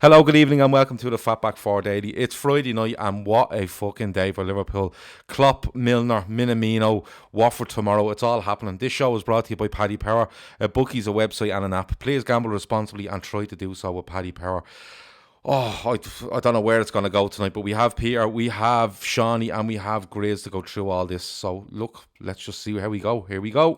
Hello, good evening, and welcome to the Fatback 4 Daily. It's Friday night, and what a fucking day for Liverpool. Klopp, Milner, Minamino, Watford tomorrow. It's all happening. This show is brought to you by Paddy Power. A bookie's a website and an app. Please gamble responsibly and try to do so with Paddy Power. Oh, I don't know where it's going to go tonight, but we have Peter, we have Seany, and we have Grizz to go through all this. So, look, let's just see how we go. Here we go.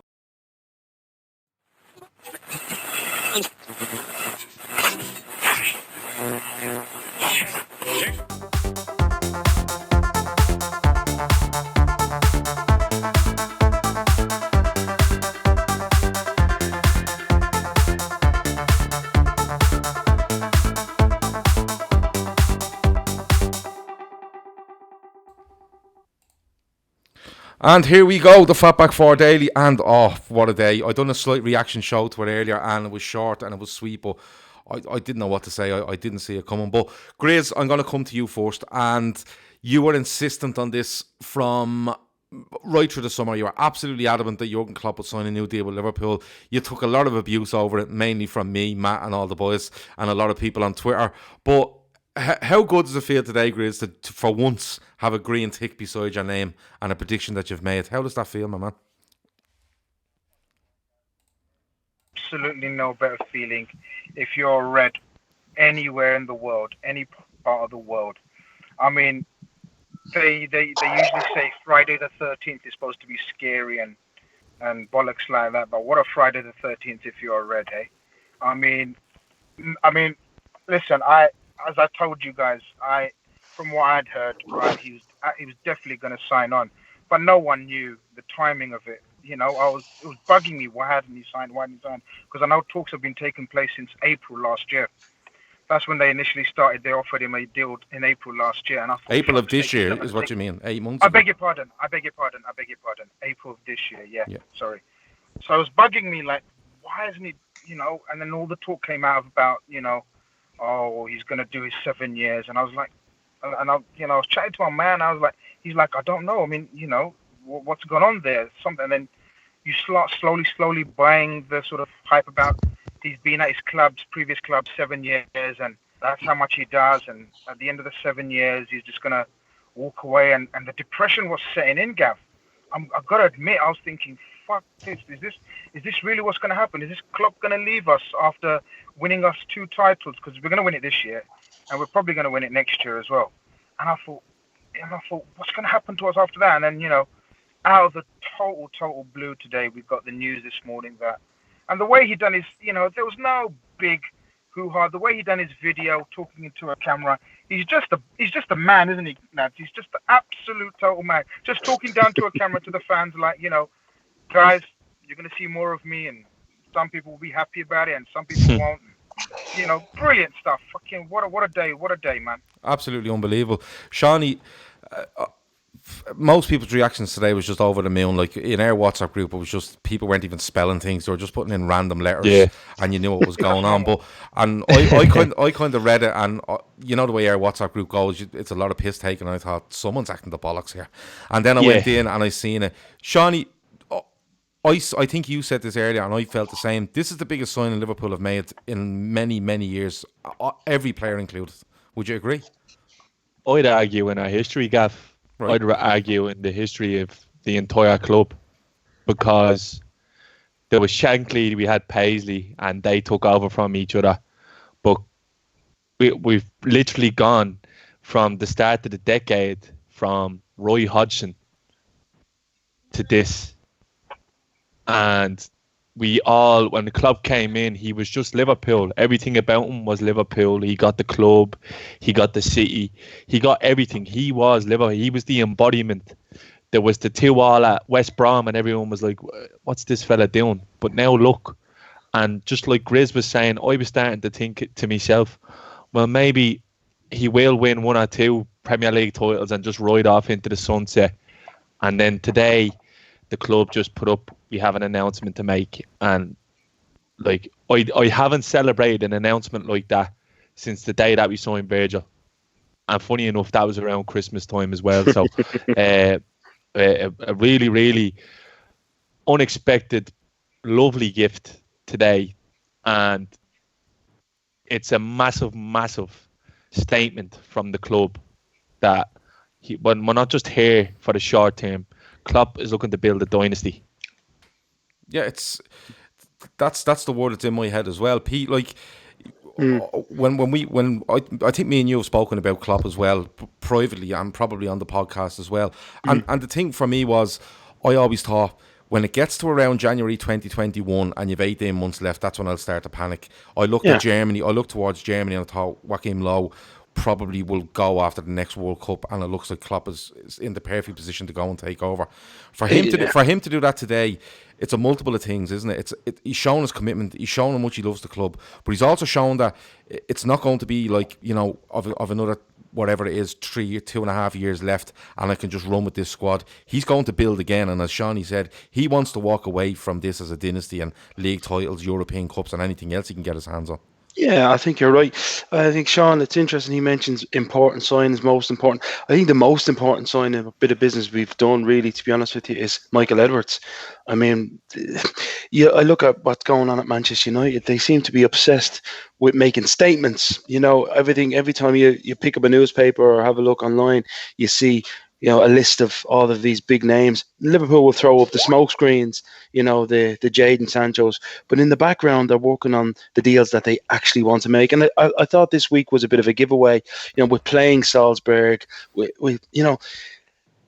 And here we go, the Fatback 4 Daily, and oh, what a day. I done a slight reaction show to it earlier, and it was short and it was sweet, but I didn't know what to say. I didn't see it coming. But Grizz, I'm going to come to you first, and you were insistent on this from right through the summer. You were absolutely adamant that Jurgen Klopp would sign a new deal with Liverpool. You took a lot of abuse over it, mainly from me, Matt, and all the boys, and a lot of people on Twitter. But how good does it feel today, Grizz, to for once have a green tick beside your name and a prediction that you've made? How does that feel, my man? Absolutely no better feeling if you're red anywhere in the world, any part of the world. I mean, they usually say Friday the 13th is supposed to be scary and bollocks like that, but what a Friday the 13th if you're red, eh? I mean, listen, as I told you guys, from what I'd heard, right, he was definitely going to sign on, but no one knew the timing of it. You know, it was bugging me. Why hadn't he signed? Why hadn't he signed? Because I know talks have been taking place since April last year. That's when they initially started. They offered him a deal in April last year, and I thought April of this year is what you mean? 8 months I ago? beg your pardon. April of this year, yeah. Sorry. So it was bugging me, like, why isn't he, and then all the talk came out about, oh, he's going to do his 7 years. And I was like, I was chatting to my man. I was like, he's like, I don't know. I mean, what's going on there? Something. And then you start slowly buying the sort of hype about he's been at his previous clubs 7 years, and that's how much he does. And at the end of the 7 years, he's just going to walk away. And the depression was setting in, Gav. I've got to admit, I was thinking, fuck this. Is this really what's going to happen? Is this Klopp going to leave us after winning us 2 titles? Because we're going to win it this year, and we're probably going to win it next year as well. And I thought, what's going to happen to us after that? And then, out of the total blue today, we got the news this morning that, and the way he done his, there was no big hoo-ha. The way he done his video, talking into a camera, he's just a man, isn't he, Nats? He's just the absolute total man. Just talking down to a camera to the fans, like, guys, you're going to see more of me, and some people will be happy about it, and some people won't. Brilliant stuff. Fucking what a day, man. Absolutely unbelievable. Seany, most people's reactions today was just over the moon. Like in our WhatsApp group, it was just people weren't even spelling things; they were just putting in random letters, and you knew what was going on. I kind of read it, and the way our WhatsApp group goes, it's a lot of piss taking. And I thought someone's acting the bollocks here, and then I went in and I seen it. Seany, I think you said this earlier, and I felt the same. This is the biggest signing Liverpool have made in many, many years. Every player included. Would you agree? I'd argue in our history, Gav. Right. I'd argue in the history of the entire club, because there was Shankly, we had Paisley, and they took over from each other. But we've literally gone from the start of the decade from Roy Hodgson to this. And when the club came in, he was just Liverpool. Everything about him was Liverpool. He got the club, he got the city, he got everything. He was Liverpool. He was the embodiment. There was the 2-2 at West Brom, and everyone was like, what's this fella doing? But now look, and just like Grizz was saying, I was starting to think to myself, well, maybe he will win 1 or 2 Premier League titles and just ride off into the sunset. And then today, the club just put up, we have an announcement to make, and like I haven't celebrated an announcement like that since the day that we signed Virgil, and funny enough, that was around Christmas time as well. So a really, really unexpected, lovely gift today, and it's a massive, massive statement from the club that we're not just here for the short term. Klopp is looking to build a dynasty. Yeah, that's the word that's in my head as well, Pete. Like when I think me and you have spoken about Klopp as well privately and probably on the podcast as well. And the thing for me was, I always thought when it gets to around January 2021 and you've 18 months left, that's when I'll start to panic. I looked at Germany. I looked towards Germany and I thought Joachim Low probably will go after the next World Cup, and it looks like Klopp is in the perfect position to go and take over. For him to do that today, it's a multiple of things, isn't it? He's shown his commitment. He's shown how much he loves the club, but he's also shown that it's not going to be like, you know, of another whatever it is, 2.5 years left, and I can just run with this squad. He's going to build again, and as Seany said, he wants to walk away from this as a dynasty and league titles, European Cups, and anything else he can get his hands on. Yeah, I think you're right. I think, Sean, it's interesting he mentions important signings, most important. I think the most important signing, a bit of business we've done, really, to be honest with you, is Michael Edwards. I mean, I look at what's going on at Manchester United. They seem to be obsessed with making statements. You know, every time you pick up a newspaper or have a look online, you see, you know, a list of all of these big names. Liverpool will throw up the smoke screens, you know, the Jadon Sanchos, but in the background they're working on the deals that they actually want to make. And I thought this week was a bit of a giveaway, you know, with playing Salzburg, with you know,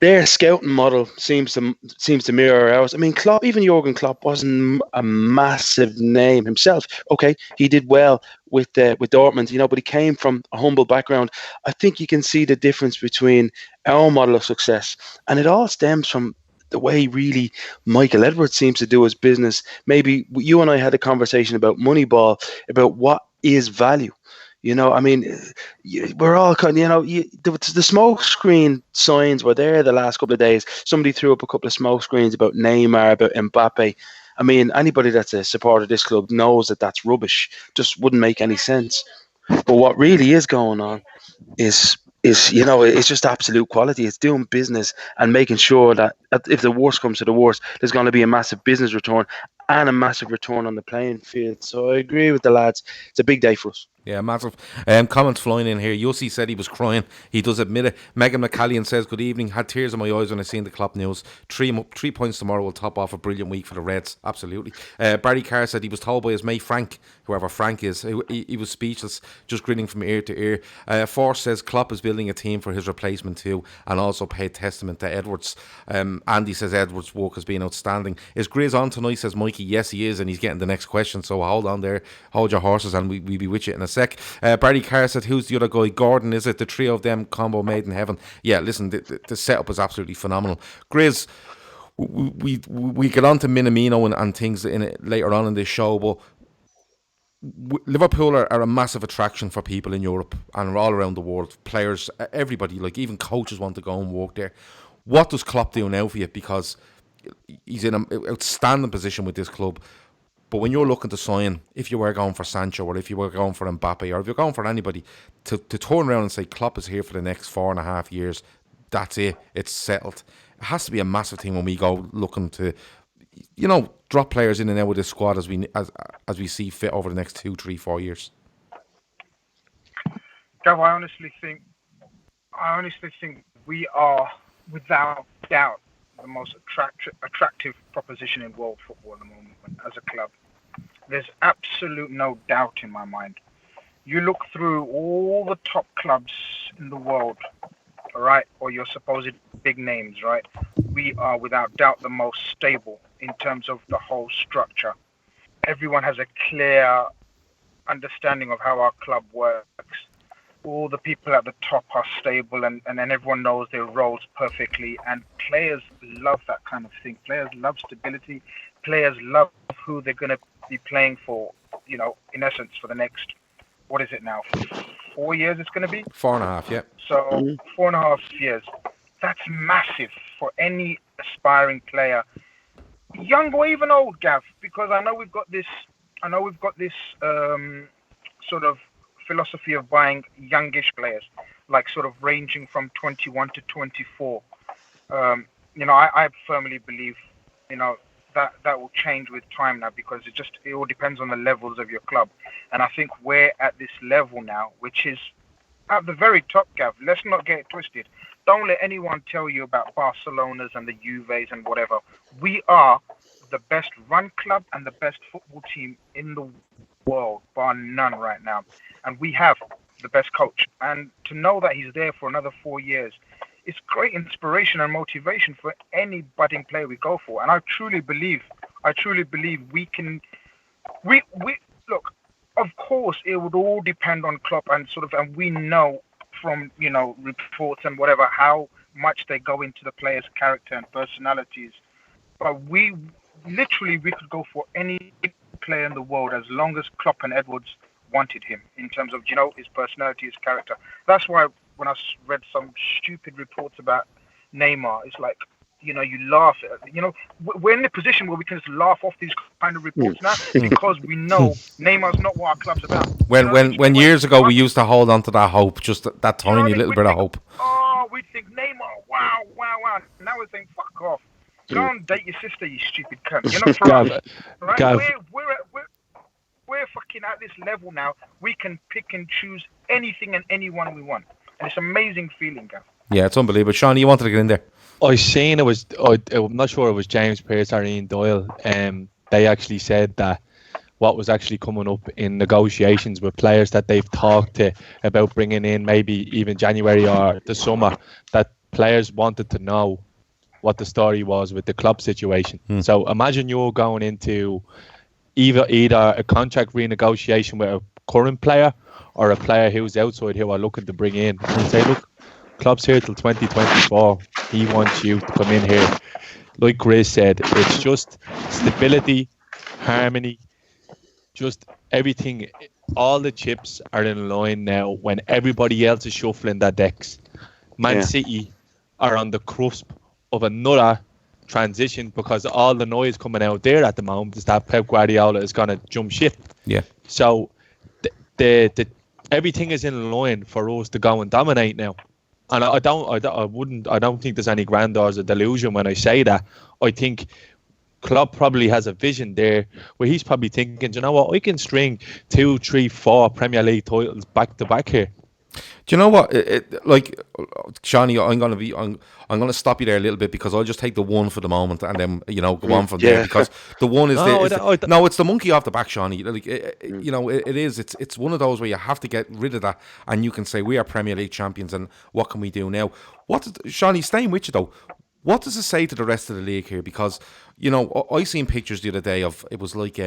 their scouting model seems to mirror ours. I mean, Klopp, even Jurgen Klopp wasn't a massive name himself. Okay, he did well with Dortmund, you know, but he came from a humble background. I think you can see the difference between our model of success, and it all stems from the way really Michael Edwards seems to do his business. Maybe you and I had a conversation about Moneyball, about what is value. You know, I mean, we're all kind of, you know, the smoke screen signs were there the last couple of days. Somebody threw up a couple of smoke screens about Neymar, about Mbappe. I mean, anybody that's a supporter of this club knows that that's rubbish. Just wouldn't make any sense. But what really is going on is you know, it's just absolute quality. It's doing business and making sure that if the worst comes to the worst, there's going to be a massive business return and a massive return on the playing field. So I agree with the lads. It's a big day for us. Yeah, massive. Comments flying in here. Yossi said he was crying. He does admit it. Megan McCallion says, good evening. Had tears in my eyes when I seen the Klopp news. 3 points tomorrow will top off a brilliant week for the Reds. Absolutely. Barry Carr said he was told by his mate Frank, whoever Frank is, he was speechless, just grinning from ear to ear. Force says Klopp is building a team for his replacement too, and also paid testament to Edwards. Andy says Edwards' work has been outstanding. Is Grizz on tonight, says Mikey. Yes, he is, and he's getting the next question, so hold on there. Hold your horses, and we'll be with you in a sec. Barry Carr said, who's the other guy? Gordon, is it? The trio of them combo made in heaven. Yeah, listen, the setup is absolutely phenomenal. Grizz, we get on to Minamino and things in it later on in this show, but Liverpool are a massive attraction for people in Europe and all around the world. Players, everybody, like even coaches want to go and work there. What does Klopp do now for you? Because he's in an outstanding position with this club. But when you're looking to sign, if you were going for Sancho or if you were going for Mbappe or if you're going for anybody, to turn around and say Klopp is here for the next 4.5 years, that's it, it's settled. It has to be a massive thing when we go looking to, you know, drop players in and out of this squad as we see fit over the next 2, 3, 4 years. Gav, I honestly think we are, without doubt, the most attractive proposition in world football at the moment as a club. There's absolute no doubt in my mind. You look through all the top clubs in the world, all right, or your supposed big names, right? We are without doubt the most stable in terms of the whole structure. Everyone has a clear understanding of how our club works. All the people at the top are stable and everyone knows their roles perfectly, and players love that kind of thing. Players love stability. Players love who they're going to be playing for, you know, in essence, for the next, what is it now, 4 years it's going to be? 4.5, yeah. So 4.5 years. That's massive for any aspiring player, young or even old, Gav, because I know we've got this sort of philosophy of buying youngish players, like sort of ranging from 21 to 24. You know, I firmly believe, you know, that will change with time now, because it all depends on the levels of your club. And I think we're at this level now, which is at the very top, Gav. Let's not get it twisted. Don't let anyone tell you about Barcelona's and the Juves and whatever. We are the best run club and the best football team in the world, bar none right now. And we have the best coach. And to know that he's there for another 4 years, it's great inspiration and motivation for any budding player we go for. And I truly believe we can. We look. Of course, it would all depend on Klopp and we know from reports and whatever how much they go into the players' character and personalities. But we could go for any player in the world as long as Klopp and Edwards wanted him in terms of his personality, his character. That's why when I read some stupid reports about Neymar, it's like, you laugh at, we're in a position where we can just laugh off these kind of reports now because we know Neymar's not what our club's about. When years ago we used to hold on to that hope, just that tiny little bit of hope. Oh, we'd think Neymar, wow. Now we think, fuck off. Go and date your sister, you stupid cunt. You're not for us, right? We're fucking at this level now. We can pick and choose anything and anyone we want. And it's an amazing feeling, Gav. Yeah, it's unbelievable. Sean, you wanted to get in there? I seen I'm not sure it was James Pearce or Ian Doyle. They actually said that what was actually coming up in negotiations with players that they've talked to about bringing in maybe even January or the summer, that players wanted to know what the story was with the club situation. So imagine you're going into either a contract renegotiation with a current player or a player who's outside who are looking to bring in and say, look, Klopp's here till 2024. He wants you to come in here. Like Grizz said, it's just stability, harmony, just everything. All the chips are in line now when everybody else is shuffling their decks. Man City are on the cusp of another transition because all the noise coming out there at the moment is that Pep Guardiola is going to jump ship. Yeah. So the everything is in line for us to go and dominate now. And I don't think there's any grandeur or delusion when I say that. I think Klopp probably has a vision there where he's probably thinking, you know what, I can string 2, 3, 4 Premier League titles back to back here. Do you know what? Shawnee, I'm gonna stop you there a little bit because I'll just take the one for the moment and then go on from there, because the one is it's the monkey off the back, Shawnee. It is. It's one of those where you have to get rid of that and you can say we are Premier League champions and what can we do now? Shawnee, staying with you though, what does it say to the rest of the league here? Because I seen pictures the other day of it was like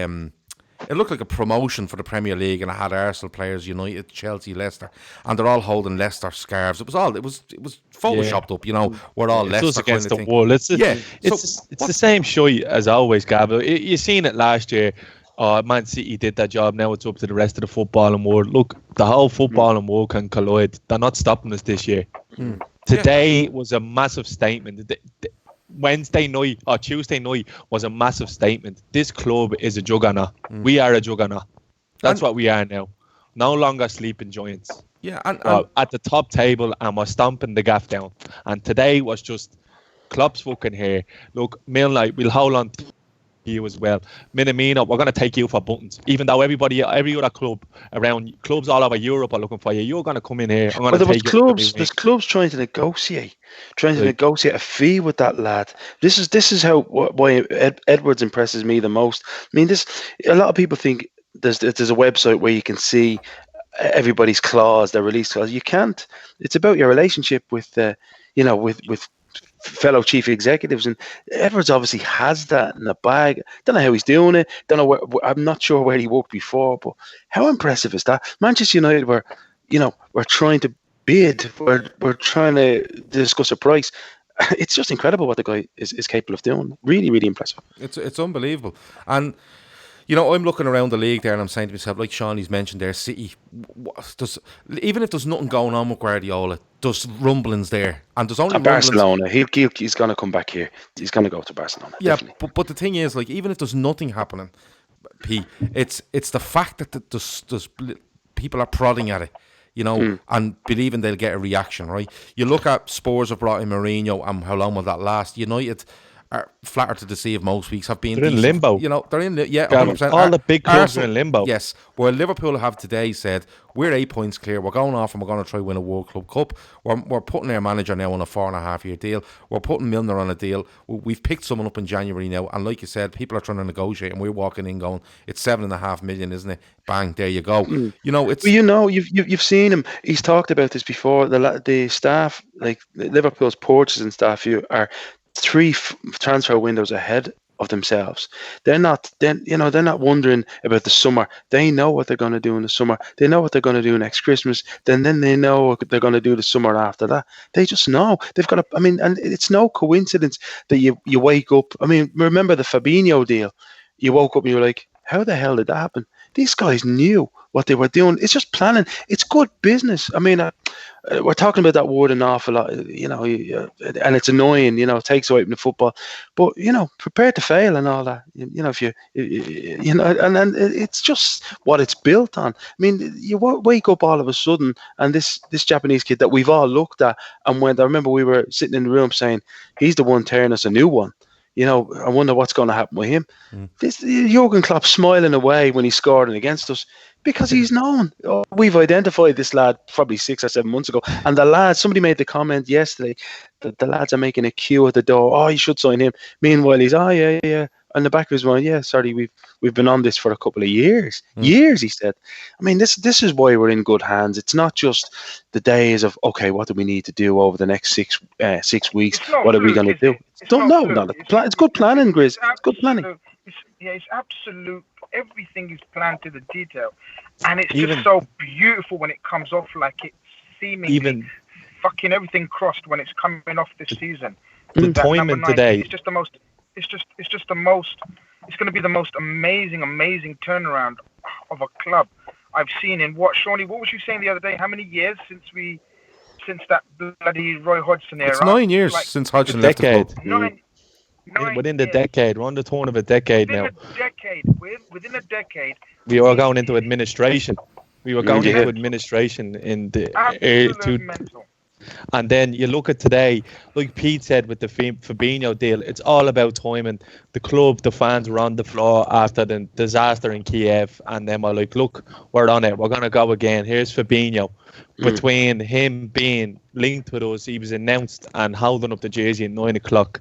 it looked like a promotion for the Premier League, and it had Arsenal players, United, Chelsea, Leicester, and they're all holding Leicester scarves. It was photoshopped up, we're all Leicester. It's against the wall. It's the same show as always, Gab. You seen it last year. Man City did that job. Now it's up to the rest of the footballing world. Look, the whole footballing world can collide. They're not stopping us this year. Today was a massive statement. Wednesday night or Tuesday night was a massive statement. This club is a juggernaut. We are a juggernaut. That's what we are now. No longer sleeping giants. Yeah, and at the top table, and we're stomping the gaff down. And today was just Klopp's fucking here. Look, Milner, we'll hold on to you as well. Minamino, we're going to take you for buttons. Even though every other clubs all over Europe are looking for you, you're going to come in here. There's clubs trying to negotiate a fee with that lad. This is why Edwards impresses me the most. I mean, a lot of people think there's a website where you can see everybody's clause, their release clause. You can't. It's about your relationship with with fellow chief executives, and Edwards obviously has that in the bag. Don't know how he's doing it. Don't know I'm not sure where he worked before, but how impressive is that? Manchester United we're trying to bid. We're trying to discuss a price. It's just incredible what the guy is capable of doing. Really, really impressive. It's unbelievable. And I'm looking around the league there and I'm saying to myself, like Shawnee's mentioned there, City, even if there's nothing going on with Guardiola, there's rumblings there. And there's only Barcelona, he's going to come back here. He's going to go to Barcelona. Yeah, but the thing is, like, even if there's nothing happening, Pete, it's the fact that there's people are prodding at it, and believing they'll get a reaction, right? You look at Spurs have brought in Mourinho and how long will that last? United are flattered to deceive most weeks, have been They're in decent. limbo. You know, they're in, yeah, Gavin, 100%. all the big clubs Arsenal, are in limbo. Yes, where Liverpool have today said, we're 8 points clear, we're going off and we're going to try win a World Club Cup. We're putting our manager now on a 4.5-year deal. We're putting Milner on a deal. We've picked someone up in January now, and like you said, people are trying to negotiate, and we're walking in going, it's 7.5 million, isn't it? Bang, there you go. You know, it's... Well, you know, you've seen him. He's talked about this before. The staff, like Liverpool's purchasing staff, are 3 transfer windows ahead of themselves. They're not wondering about the summer. They know what they're going to do in the summer. They know what they're going to do next Christmas. Then they know what they're going to do the summer after that. They just know. They've got and it's no coincidence that you wake up. I mean, remember the Fabinho deal? You woke up and you were like, how the hell did that happen? These guys knew what they were doing. It's just planning. It's good business. I mean, we're talking about that word an awful lot, and it's annoying, it takes away from the football. But, prepare to fail and all that, if and it's just what it's built on. I mean, you wake up all of a sudden, and this Japanese kid that we've all looked at, and when I remember we were sitting in the room saying, he's the one tearing us a new one. I wonder what's going to happen with him. This Jurgen Klopp smiling away when he scored against us because he's known. We've identified this lad probably 6 or 7 months ago, and the lads. Somebody made the comment yesterday that the lads are making a queue at the door. Oh, you should sign him. Meanwhile, he's yeah. On the back of his mind, yeah, sorry, we've been on this for a couple of years. Years, he said. I mean, this is why we're in good hands. It's not just the days of, okay, what do we need to do over the next 6 weeks? What are we going to do? It's good planning, Grizz. It's good planning. It's absolute. Everything is planned to the detail, and it's just so beautiful when it comes off, like it's seemingly fucking everything crossed when it's coming off this season. The timing today. It's just the most. It's going to be the most amazing turnaround of a club I've seen in what, Shawnee? What was you saying the other day? How many years since that bloody Roy Hodgson era? It's 9 years since Hodgson left the club. Within the decade, we're on the turn of a decade now. Within a decade, we were going into administration. We were going into administration in the mental. And then you look at today, like Pete said with the Fabinho deal, it's all about timing. The club, the fans were on the floor after the disaster in Kiev, and then we're like, look, we're on it. We're going to go again. Here's Fabinho. Between him being linked with us, he was announced and holding up the jersey at 9 o'clock.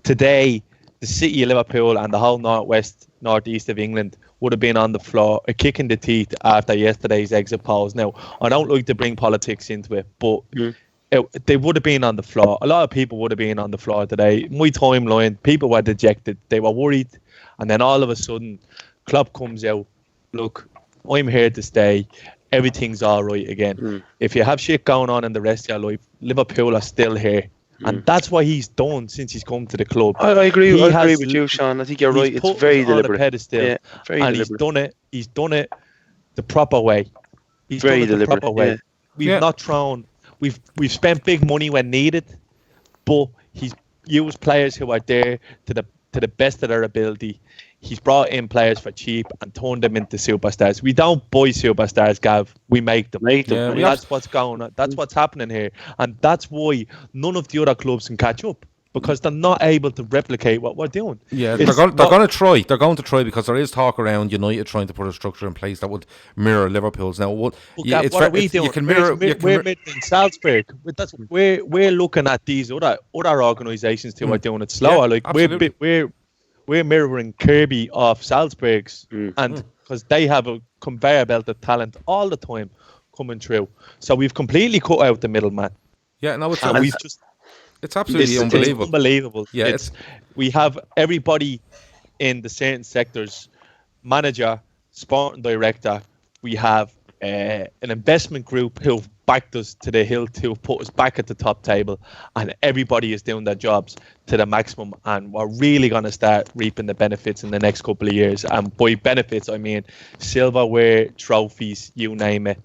Today, the city of Liverpool and the whole northeast of England would have been on the floor, a kick in the teeth after yesterday's exit polls. Now, I don't like to bring politics into it, but... they would have been on the floor. A lot of people would have been on the floor today. My timeline, people were dejected. They were worried. And then all of a sudden, Klopp comes out. Look, I'm here to stay. Everything's all right again. If you have shit going on in the rest of your life, Liverpool are still here. And that's what he's done since he's come to the club. I agree with you, Sean. I think you're right. It's very deliberate. On the pedestal. Yeah, very deliberate. He's done it the proper way. He's very done it deliberate. The proper way. Yeah. We've not thrown... We've spent big money when needed, but he's used players who are there to the best of their ability. He's brought in players for cheap and turned them into superstars. We don't buy superstars, Gav. We make them. That's what's going on. That's what's happening here, and that's why none of the other clubs can catch up. Because they're not able to replicate what we're doing. Yeah, they're going to try. They're going to try because there is talk around United trying to put a structure in place that would mirror Liverpool's. Now, what are we doing? We're in Salzburg. We're looking at these other organisations who are doing it slower. We're mirroring Kirby off Salzburg's, and because they have a conveyor belt of talent all the time coming through. So we've completely cut out the middleman. Yeah, no, it's absolutely unbelievable. It's unbelievable. Yeah, we have everybody in the certain sectors, manager, sporting director. We have an investment group who've backed us to the hill to put us back at the top table, and everybody is doing their jobs to the maximum, and we're really going to start reaping the benefits in the next couple of years. And by benefits, I mean silverware, trophies, you name it.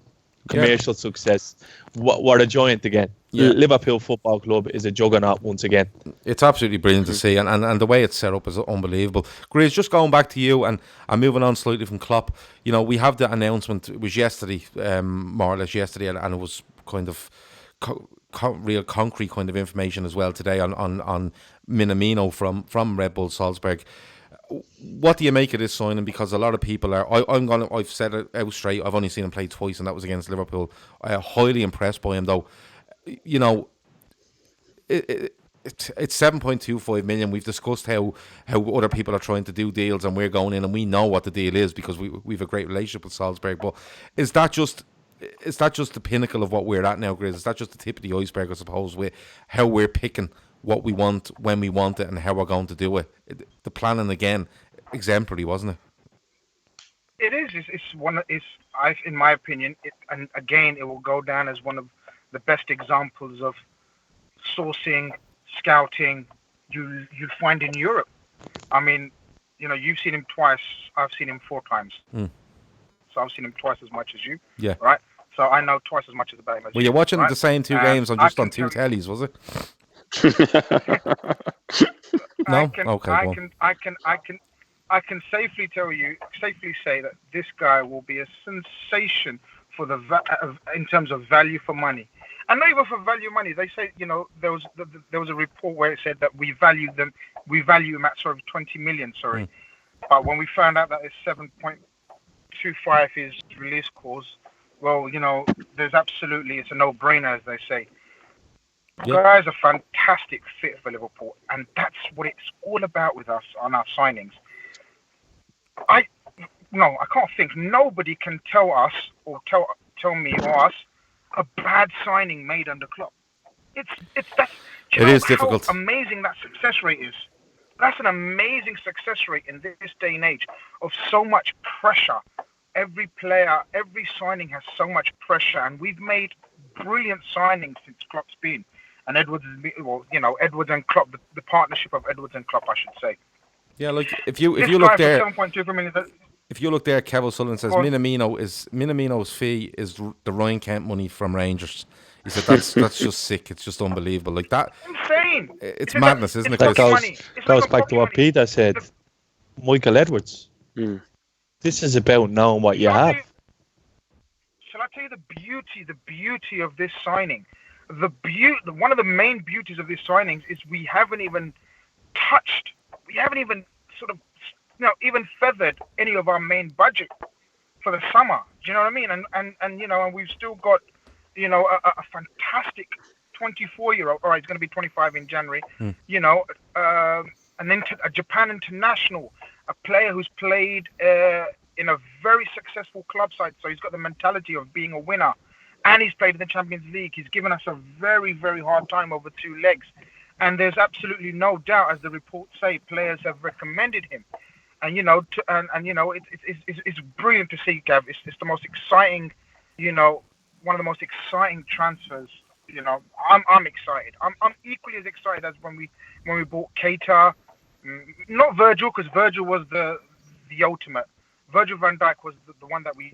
Commercial success. We're a giant again. Liverpool Football Club is a juggernaut once again. It's absolutely brilliant to see, and the way it's set up is unbelievable. Grizz, just going back to you and moving on slightly from Klopp, we have the announcement. It was yesterday, more or less yesterday, and it was kind of real concrete kind of information as well today on Minamino from Red Bull Salzburg. What do you make of this signing? Because a lot of people are. I've said it out straight. I've only seen him play twice, and that was against Liverpool. I am highly impressed by him, though. You know, it's 7.25 million. We've discussed how other people are trying to do deals, and we're going in, and we know what the deal is because we've a great relationship with Salzburg. But is that just the pinnacle of what we're at now, Grizz? Is that just the tip of the iceberg, I suppose, with how we're picking what we want, when we want it, and how we're going to do it? The planning, again, exemplary, wasn't it? It is. In my opinion, and again, it will go down as one of the best examples of sourcing, scouting you'll find in Europe. I mean, you know, you've seen him twice. I've seen him 4 times. So I've seen him twice as much as you. Yeah. Right. So I know twice as much about him as you. Well, you're watching the same 2 games on 2 tellies, was it? No. I can safely say that this guy will be a sensation for in terms of value for money, and not even for value money. They say, you know, there was a report where it said that we value him at sort of 20 million. But when we found out that it's 7.25 his release clause, well, you know, it's a no-brainer, as they say. The guy is a fantastic fit for Liverpool, and that's what it's all about with us on our signings. I can't think. Nobody can tell us or tell me or us a bad signing made under Klopp. It is difficult. How amazing that success rate is. That's an amazing success rate in this day and age of so much pressure. Every player, every signing has so much pressure, and we've made brilliant signings since Klopp's been. And Edwards and Klopp, the partnership of Edwards and Klopp, I should say. Yeah, like if you look there, 7.2 million. If you look there, Kev O'Sullivan says Minamino's fee is the Ryan Kent money from Rangers. He said that's just sick. It's just unbelievable. Like that, insane. It's madness, isn't it? That goes back to what Peter said. Michael Edwards. This is about knowing what you have. Shall I tell you the beauty of this signing? One of the main beauties of these signings is we haven't even sort of, you know, even feathered any of our main budget for the summer. Do you know what I mean? And you know, and we've still got, you know, a fantastic 24-year-old. All right, he's going to be 25 in January. You know, and then a Japan international, a player who's played in a very successful club side, so he's got the mentality of being a winner. And he's played in the Champions League. He's given us a very, very hard time over 2 legs. And there's absolutely no doubt, as the reports say, players have recommended him. And, you know, it's brilliant to see, Gav. It's the most exciting, you know, one of the most exciting transfers. You know, I'm excited. I'm equally as excited as when we bought Keita. Not Virgil, because Virgil was the ultimate. Virgil van Dijk was the one that we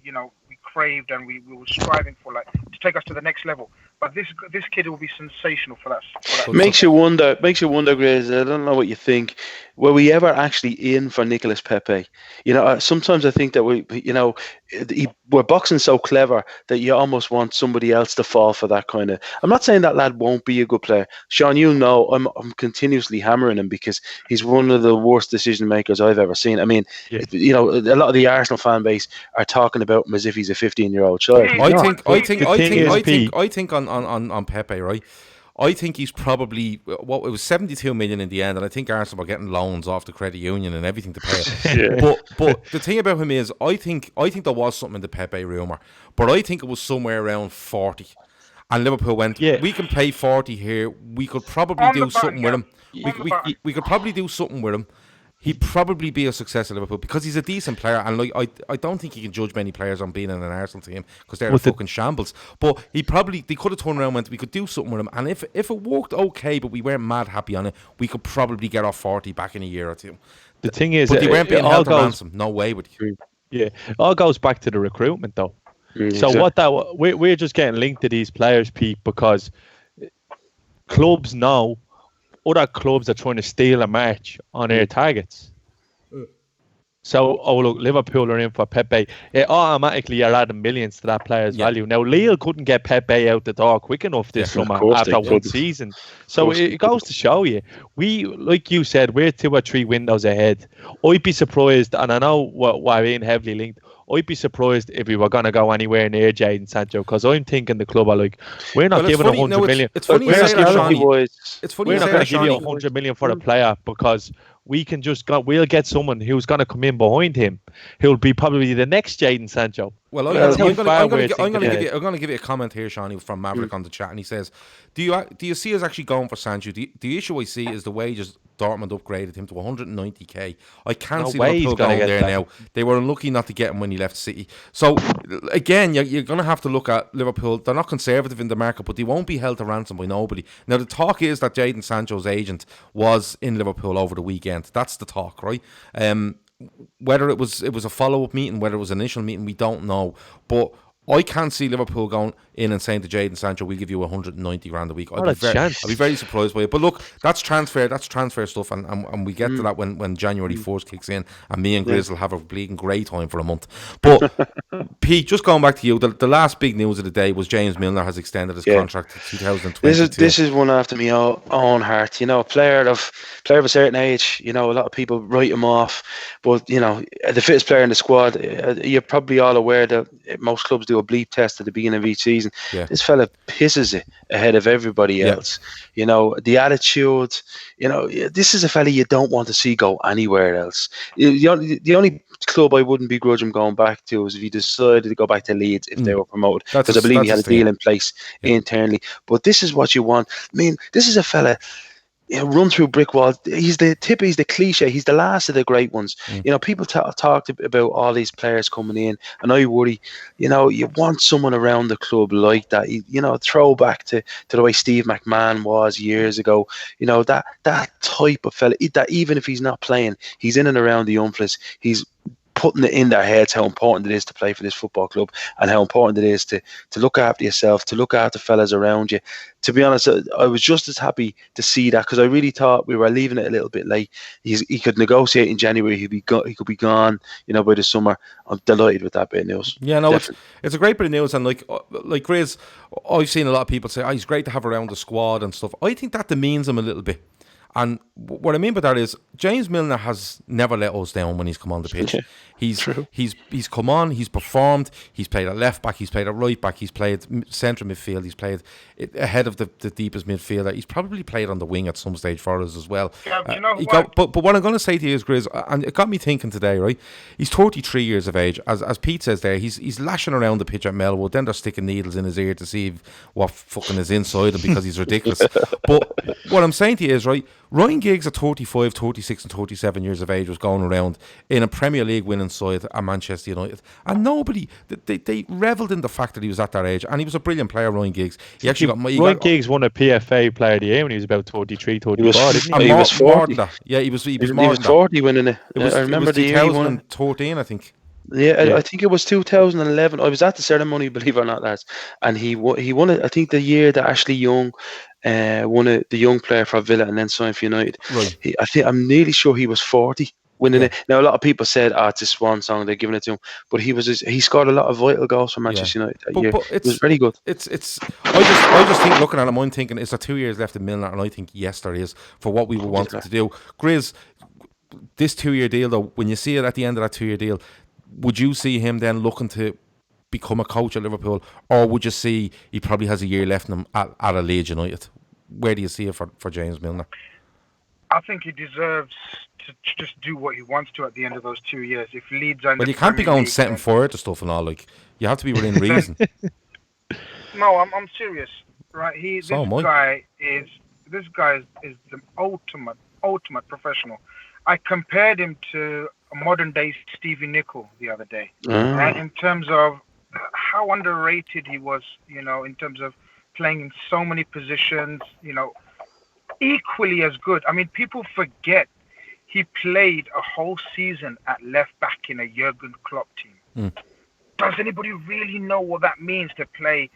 craved and we were striving for, like, to take us to the next level. But this kid will be sensational for that. Makes you wonder, Grizz. I don't know what you think. Were we ever actually in for Nicolas Pepe? You know, sometimes I think that we're boxing so clever that you almost want somebody else to fall for that kind of. I'm not saying that lad won't be a good player, Sean. You know, I'm continuously hammering him because he's one of the worst decision makers I've ever seen. I mean, you know, a lot of the Arsenal fan base are talking about him as if he's a 15-year-old child. I think on Pepe, right? I think he's probably it was 72 million in the end, and I think Arsenal were getting loans off the credit union and everything to pay it. But the thing about him is, I think there was something in the Pepe rumour, but I think it was somewhere around 40. And Liverpool went, we can pay 40 here. We could probably do something with him. We could probably do something with him. He'd probably be a success at Liverpool because he's a decent player, and like I don't think you can judge many players on being in an Arsenal team because they're fucking shambles. But they could have turned around and went, we could do something with him, and if it worked okay, but we weren't mad happy on it, we could probably get off 40 back in a year or two. The thing is, but they weren't being held to ransom. No way would you. Yeah, it all goes back to the recruitment though. So we're just getting linked to these players, Pete, because clubs know other clubs are trying to steal a match on their targets. So, look, Liverpool are in for Pepe. Automatically, you're adding millions to that player's value. Now, Lille couldn't get Pepe out the door quick enough this summer after one season. So, it goes to show you. We, like you said, we're 2 or 3 windows ahead. I'd be surprised, and I know we're in heavily linked, I'd be surprised if we were going to go anywhere near Jadon Sancho, because I'm thinking the club are like, we're not giving 100 million. It's funny you say that, Seany. We're not going to give you 100 million for a player, because we can just we'll get someone who's going to come in behind him, who'll be probably the next Jadon Sancho. Well, I'm going to give you a comment here, Seany, from Maverick on the chat, and he says, "Do you see us actually going for Sancho? The issue I see is the wages Dortmund upgraded him to 190k. I can't see Liverpool going there now. They were unlucky not to get him when he left City. So again, you're going to have to look at Liverpool. They're not conservative in the market, but they won't be held to ransom by nobody. Now the talk is that Jadon Sancho's agent was in Liverpool over the weekend. That's the talk, right? Whether it was a follow-up meeting, whether it was an initial meeting, we don't know. But I can't see Liverpool going in and saying to Jadon Sancho, we'll give you 190 grand a week. I'd be very surprised by it. But look, that's transfer stuff, and we get to that when January 4th kicks in, and me and Grizz will have a bleeding great time for a month. But Pete, just going back to you, the last big news of the day was James Milner has extended his contract to 2022. This is one after my own heart. You know, a player of a certain age, you know, a lot of people write him off, but you know, the fittest player in the squad, you're probably all aware that most clubs do a bleep test at the beginning of each season. This fella pisses it ahead of everybody else. You know, the attitude, you know, this is a fella you don't want to see go anywhere else. The only club I wouldn't begrudge him going back to is if he decided to go back to Leeds if they were promoted, because I believe he had a deal in place internally. But this is what you want. I mean, this is a fella, you know, run through brick walls. He's the cliche. He's the last of the great ones. You know, people talked about all these players coming in, and I worry, you know, you want someone around the club like that. You know, throw back to the way Steve McMahon was years ago. You know, that type of fella, that even if he's not playing, he's in and around the young fellas. He's putting it in their heads how important it is to play for this football club, and how important it is to look after yourself, to look after fellas around you. To be honest, I was just as happy to see that, because I really thought we were leaving it a little bit late. He could negotiate in January. He could be gone, you know, by the summer. I'm delighted with that bit of news. Yeah, no, it's a great bit of news, and like Grizz, I've seen a lot of people say, he's great to have around the squad and stuff. I think that demeans him a little bit. And what I mean by that is James Milner has never let us down when he's come on the pitch. He's come on, he's performed, he's played at left back, he's played at right back, he's played central midfield, he's played ahead of the deepest midfielder. He's probably played on the wing at some stage for us as well. You know what? But what I'm going to say to you is, Grizz, and it got me thinking today, right? He's 33 years of age. As Pete says there, he's lashing around the pitch at Melwood, then they're sticking needles in his ear to see what fucking is inside him because he's ridiculous. But what I'm saying to you is, right, Ryan Giggs at 35, 36 and 37 years of age was going around in a Premier League winning side at Manchester United, and nobody, they revelled in the fact that he was at that age, and he was a brilliant player, Ryan Giggs. Ryan Giggs won a PFA Player of the Year when he was about 33, 34, didn't he? He was 40. Yeah, he was more than 40 winning it. I remember the year he won. 2013, I think. Yeah, I think it was 2011. I was at the ceremony, believe it or not, lads. And he won it, I think, the year that Ashley Young won it, the young player for Villa and then signed for United. Right. I'm nearly sure he was 40 winning it. Now, a lot of people said, it's a swan song, they're giving it to him. But he scored a lot of vital goals for Manchester United that year. It was very good. I just think, looking at him, I'm thinking, is there 2 years left in Milner? And I think, yes, there is, for what we were wanting to do. Grizz, this 2-year deal, though, when you see it at the end of that 2-year deal, would you see him then looking to become a coach at Liverpool, or would you see he probably has a year left in him at a Leeds United? Where do you see it for James Milner? I think he deserves to just do what he wants to at the end of those 2 years. If Leeds are you can't be going setting forward to stuff and all. Like, you have to be within reason. No, I'm serious, right? This guy is the ultimate professional. I compared him to a modern day Stevie Nicol the other day, in terms of how underrated he was. You know, in terms of playing in so many positions. You know, equally as good. I mean, people forget he played a whole season at left back in a Jurgen Klopp team. Does anybody really know what that means to play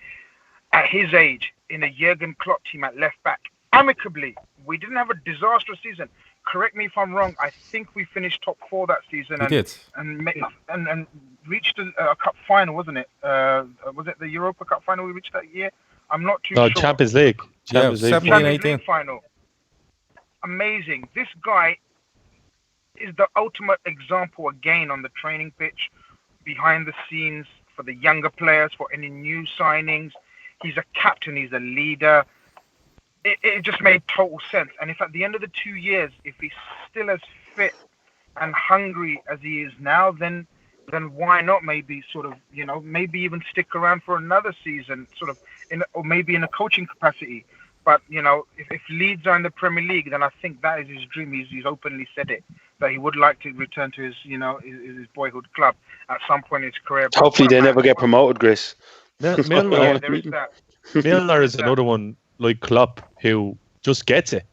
at his age in a Jurgen Klopp team at left back? Amicably, we didn't have a disastrous season. correct me if I'm wrong. I think we finished top 4 that season. We did. And reached a cup final, wasn't it? Was it the Europa Cup final we reached that year? I'm not too sure. No, Champions League. Champions League. 17 League final. Amazing. This guy is the ultimate example again on the training pitch, behind the scenes, for the younger players, for any new signings. He's a captain. He's a leader. It just made total sense. And if at the end of the 2 years, if he's still as fit and hungry as he is now, then why not maybe sort of, maybe even stick around for another season, sort of, or maybe in a coaching capacity. But, if Leeds are in the Premier League, then I think that is his dream. He's openly said it, that he would like to return to his, his boyhood club at some point in his career. Hopefully they never get promoted, Grizz. Milner is another one like Klopp who just gets it.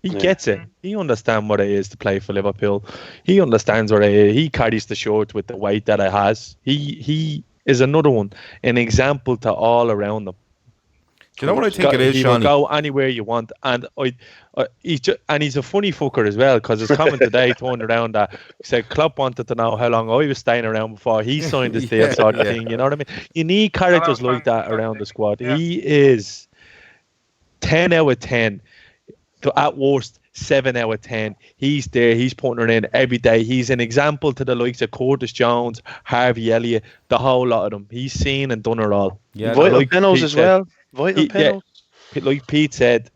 He gets it. He understands what it is to play for Liverpool. He understands what it is. He carries the shirt with the weight that it has. He is another one, an example to all around them. Do you know what I think it is, He Seany? will go anywhere you want, and he's a funny fucker as well, because his comment today turned around that he said Klopp wanted to know how long I was staying around before he signed his deal, sort of thing. You know what I mean? You need characters like that around the squad. Yeah. He is 10 out of 10. At worst, 7 out of 10. He's there. He's putting it in every day. He's an example to the likes of Curtis Jones, Harvey Elliott, the whole lot of them. He's seen and done it all. Yeah, vital penalties as well. Vital penalties. Yeah, like Pete said,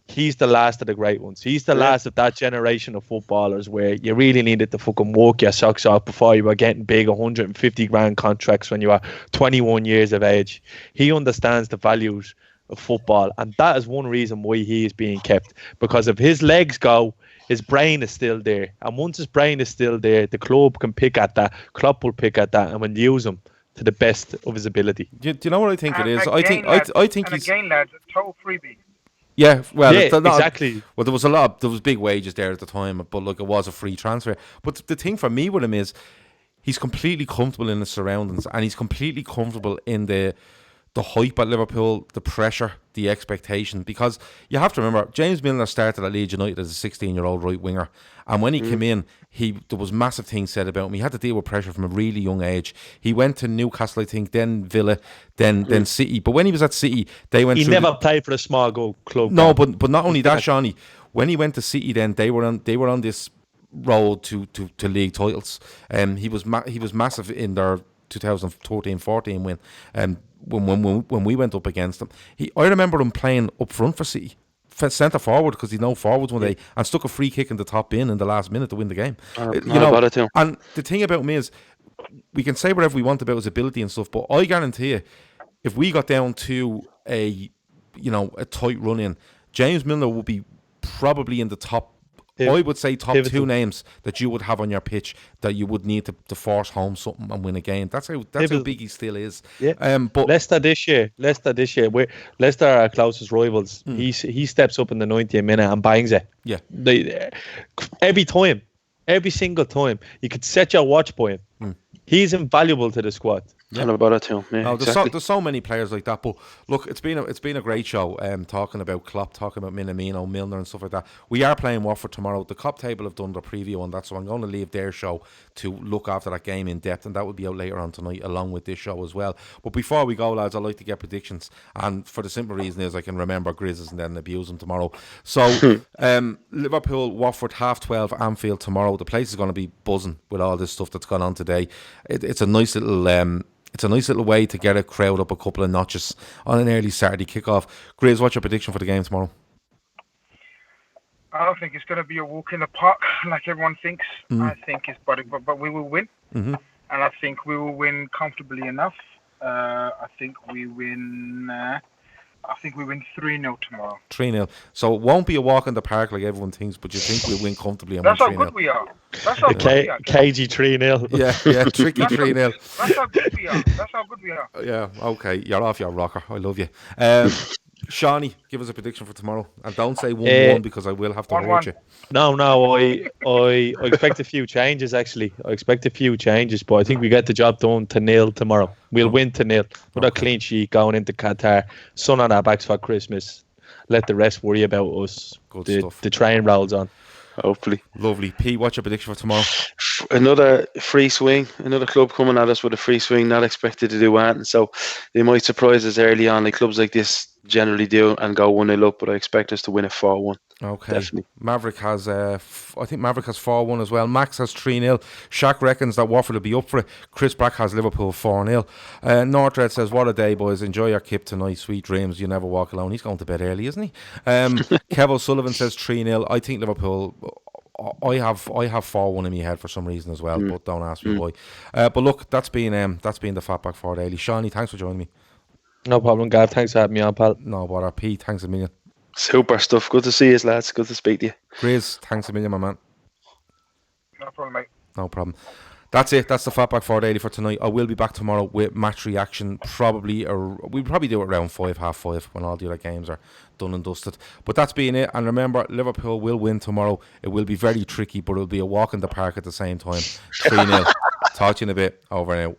he's the last of the great ones. He's the last of that generation of footballers where you really needed to fucking work your socks off before you were getting big 150 grand contracts when you were 21 years of age. He understands the values of football, and that is one reason why he is being kept, because if his legs go, his brain is still there, and once his brain is still there, the club can pick at that, Klopp will pick at that, and will use him to the best of his ability. Do you know what I think it is? Again, I think he's again, lads, a total freebie. Yeah, well, exactly. Well, there was big wages there at the time, but look, it was a free transfer. But the thing for me with him is he's completely comfortable in his surroundings, and he's completely comfortable in the hype at Liverpool, the pressure, the expectation. Because you have to remember, James Milner started at Leeds United as a 16-year-old right winger, and when he came in, there was massive things said about him. He had to deal with pressure from a really young age. He went to Newcastle, I think, then Villa, then City. But when he was at City, they went. He never played for a small club. No, but not only that, Seany. When he went to City, then they were on this road to league titles. He was massive in their 2013-14 win. When we went up against him, I remember him playing up front for City, centre forward, because he no forwards one day, and stuck a free kick in the top bin in the last minute to win the game. And the thing about me is, we can say whatever we want about his ability and stuff, but I guarantee you, if we got down to a tight run in, James Milner would be probably in the top. I would say top two names that you would have on your pitch that you would need to force home something and win a game. That's how big he still is. Yeah. But Leicester this year, Leicester are our closest rivals. He steps up in the 90th minute and bangs it. Yeah. Every single time, you could set your watch by him. He's invaluable to the squad. Yeah. About it too. Yeah, there's so many players like that. But look, it's been a great show. Talking about Klopp, talking about Minamino, Milner, and stuff like that. We are playing Watford tomorrow. The Cop Table have done their preview on that, so I'm going to leave their show to look after that game in depth, and that will be out later on tonight, along with this show as well. But before we go, lads, I'd like to get predictions, and for the simple reason is I can remember Grizz and then abuse them tomorrow. So Liverpool, Watford, 12:30 Anfield tomorrow. The place is going to be buzzing with all this stuff that's gone on today. It's a nice little. It's a nice little way to get a crowd up a couple of notches on an early Saturday kickoff. Grizz, what's your prediction for the game tomorrow? I don't think it's going to be a walk in the park like everyone thinks. I think it's but we will win, and I think we will win comfortably enough. I think we win 3-0 tomorrow. 3-0. So it won't be a walk in the park like everyone thinks, but you think we'll win comfortably and That's win 3-0. How good we are. That's how good we are. Cagey 3-0. Yeah, tricky 3-0. That's how good we are. That's how good we are. Yeah, okay. You're off your rocker. I love you. Seany, give us a prediction for tomorrow. And don't say 1-1 because I will have to hurt you. No, I expect a few changes, actually. I expect a few changes, but I think we get the job done 0 tomorrow. We'll win 0 with a clean sheet going into Qatar. Sun on our backs for Christmas. Let the rest worry about us. Good stuff. The train rolls on. Hopefully. Lovely. Pete, what's your prediction for tomorrow? Another free swing. Another club coming at us with a free swing, not expected to do anything. So they might surprise us early on. Like clubs like this generally do and go 1-0 up, but I expect us to win a 4-1. Okay. Definitely. Maverick has, I think Maverick has 4-1 as well. Max has 3-0. Shaq reckons that Watford will be up for it. Chris Brack has Liverpool 4-0. Nordred says, what a day, boys. Enjoy your kip tonight. Sweet dreams. You never walk alone. He's going to bed early, isn't he? Kev O'Sullivan says 3-0. I think Liverpool... I have 4-1 in my head for some reason as well, but don't ask me why. But look, that's been the Fatback 4 Daily. Seany, thanks for joining me. No problem, Gav. Thanks for having me on, pal. No bother. Pete, thanks a million. Super stuff. Good to see you, lads. Good to speak to you. Grizz, thanks a million, my man. No problem, mate. No problem. That's it. That's the Fatback 4 Daily for tonight. I will be back tomorrow with match reaction. We'll probably do it around 5, half 5 when all the other games are done and dusted. But that's been it. And remember, Liverpool will win tomorrow. It will be very tricky, but it'll be a walk in the park at the same time. 3-0. Talk to you in a bit. Over and out.